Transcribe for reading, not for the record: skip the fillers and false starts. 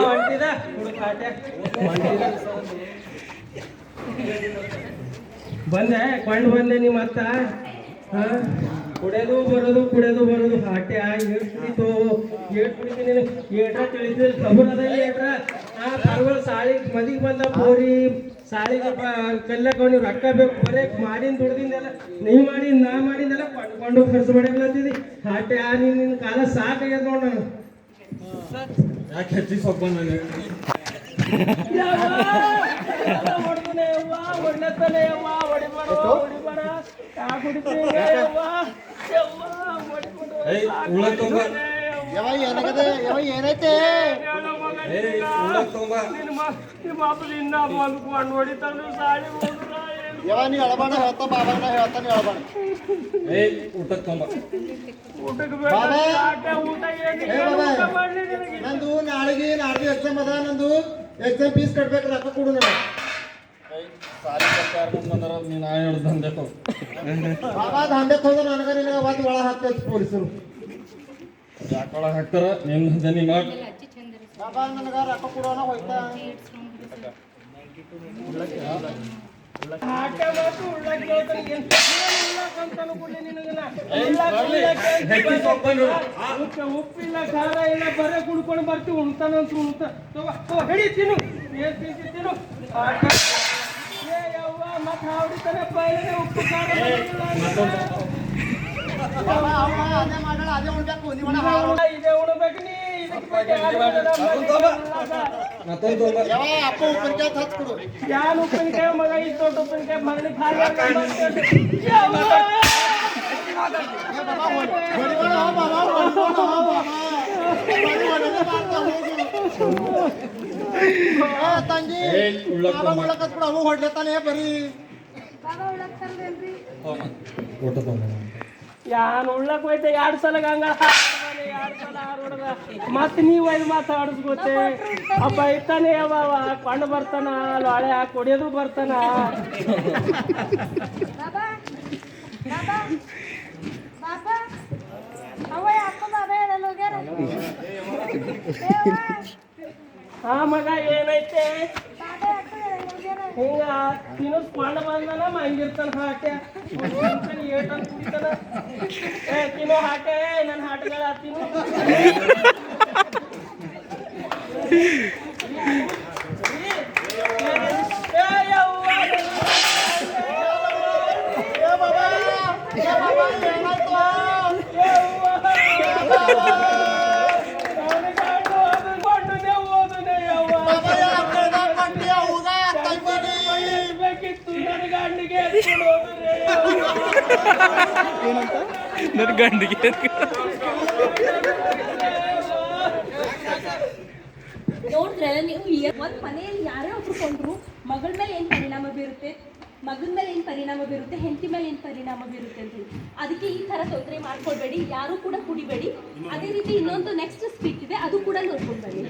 ಹೊಂಟಿದ ಬಂದೆ ಕೊಂಡು ಬಂದೆ ನಿಮ್ಮ ಅತ್ತ ಕುಡಿಯೋದು ಬರೋದು ಹಾಟ್ಯ ಏಟ್ ಕುಡಿತು ಏಟ್ ಕುಡಿತೀನಿ ಏಟ್ರ ತಿಳಿದ ಖಬರ್ ಅದ ಏಟ್ರ ಪರ್ವಲ್ ಸಾಳಿ ಮದಿಗೆ ಬಂದ ಬೋರಿ ಸಾಳಿಗೆ ಕಲ್ಲಕ್ಕ ನೀವು ರೊಕ್ಕ ಬೇಕು ಬರೇ ಮಾಡಿನ ದುಡ್ದಿಂದೆಲ್ಲ ನೀ ಮಾಡಿ ನಾ ಮಾಡಿಂದೆಲ್ಲ ಕೊಂಡು ಖರ್ಚು ಮಾಡಲತ್ತಿದಿ ಹಾಟ್ಯ ನಿನ್ನ ಕಾಲ ಸಾಕಾಗ್ಯದ ನೋಡ ನಾನು ಯಾಕೆ ಹೆಚ್ಚಿಗೆ ಸ್ವಲ್ಪ ನಾನು ಹೊಡ್ತಾನೆ ಹೊಡ್ಲತ್ತಾನೆ ಹೊಡಿಬೇಡ ಯಾಕೆ ಹೊಡಿತೀಯ ಏನೈತೆ ಯಾವ ನೀ ಎಳಬಾಣ ಹೇಳ್ತಾ ಬಾಬಾನ ಹೇಳ್ತಾನೆ ಎಳಬಾಣ ನಂದು ನಾಳೆಗೆ ಎಕ್ಸಾಮ್ ಅದ ನಂದು ಎಕ್ಸಾಮ್ ಫೀಸ್ ಕಟ್ಬೇಕು ರೊಕ್ಕ ಕೊಡು ನನಗೆ ಬಾಬಾ ದಂಧೆ ಹೋದ ನನಗೆ ನಿನಗೆ ಒಂದು ಒಳ ಹಾಕ್ತೈತಿ ಪೊಲೀಸರು ಯಾಕೆ ಒಳಗೆ ಹಾಕ್ತಾರ ನಿನ್ನ ಜನಿ ಮಾಡಿ ಬಾಬಾ ನನಗೆ ರೊಕ್ಕ ಕೊಡೋಣ ಹೋಯ್ತಾ ಉಪ್ಪಿಲ್ಲ ಖಾರ ಇಲ್ಲ ಬರೇ ಕುಡ್ಕೊಂಡು ಬರ್ತೀವಿ ಉಣ್ತಾನಂತ ಹಿಡಿ ತಿನ್ನು ಏನ್ ತಿಂತಿನ್ನು ಮತ್ತೆ ಹೊಡಿತಾನೆ ಪೈಲೆ ಉಪ್ಪು ಖಾರ ಇದೇ ಉಣ್ಬೇಕು ನೀ ಅಪ್ಪ ಉಪ್ಪಿನಕಾಯಿ ಹಚ್ಕೊಡು ಯಾನ್ ಉಪ್ಪಿನಕಾಯಿ ಮಗ ಇಷ್ಟು ದೊಡ್ಡ ಉಪ್ಪಿನಕಾಯಿ ಮಗನಿಗೆ ತಂಗಿ ಅವು ಹೊಡ್ಲತ್ತಾನೆ ಬರೀ ಯಾನ್ ಉಳ್ಳಕ್ ಹೋಯ್ತೆ 2 ಸಲ ಗಂಗ 2 ಸಲ ಹೊಡೆದ ಮತ್ತೆ ನೀವು ಐದು ಮಾತಾಡಿಸ್ಕೋತೆ ಅಪ್ಪ ಇತ್ತಾನೆ ಯಾವ ಕೊಂಡು ಬರ್ತಾನ ಹಳೆ ಕೊಡಿಯೋದು ಬರ್ತಾನ ಹಾ ಮಗ ಏನೈತೆ ಹಿಂಗ ತಿನ್ನಿಸ್ಕೊಂಡು ಬಂದನ ಮಂಗಿರ್ತಾನ ಹಾಟೆ ಏಟನ್ ಕುಡಿತಾನ ತಿನ್ನೋ ಹಾಟೆ ನನ್ನ ಹಾಟಗಳ ತಿನ್ನು ನನ್ನ ಗಂಡಿಗೆ ನೋಡಿದ್ರಲ್ಲ ನೀವು ಒಂದು ಮನೆಯಲ್ಲಿ ಯಾರೇ ಒಪ್ಪಿಕೊಂಡ್ರು ಮಗಳ ಮೇಲೆ ಏನು ಪರಿಣಾಮ ಬೀರುತ್ತೆ, ಮಗನ ಮೇಲೆ ಏನು ಪರಿಣಾಮ ಬೀರುತ್ತೆ, ಹೆಂಡತಿ ಮೇಲೆ ಏನು ಪರಿಣಾಮ ಬೀರುತ್ತೆ ಅಂತ ಹೇಳಿ. ಅದಕ್ಕೆ ಈ ಥರ ತೊಂದರೆ ಮಾಡ್ಕೊಳ್ಬೇಡಿ, ಯಾರು ಕೂಡ ಕುಡಿಬೇಡಿ. ಅದೇ ರೀತಿ ಇನ್ನೊಂದು ನೆಕ್ಸ್ಟ್ ಸ್ಪೀಚ್ ಇದೆ, ಅದು ಕೂಡ ನೋಡ್ಕೊಂಡು ಬನ್ನಿ.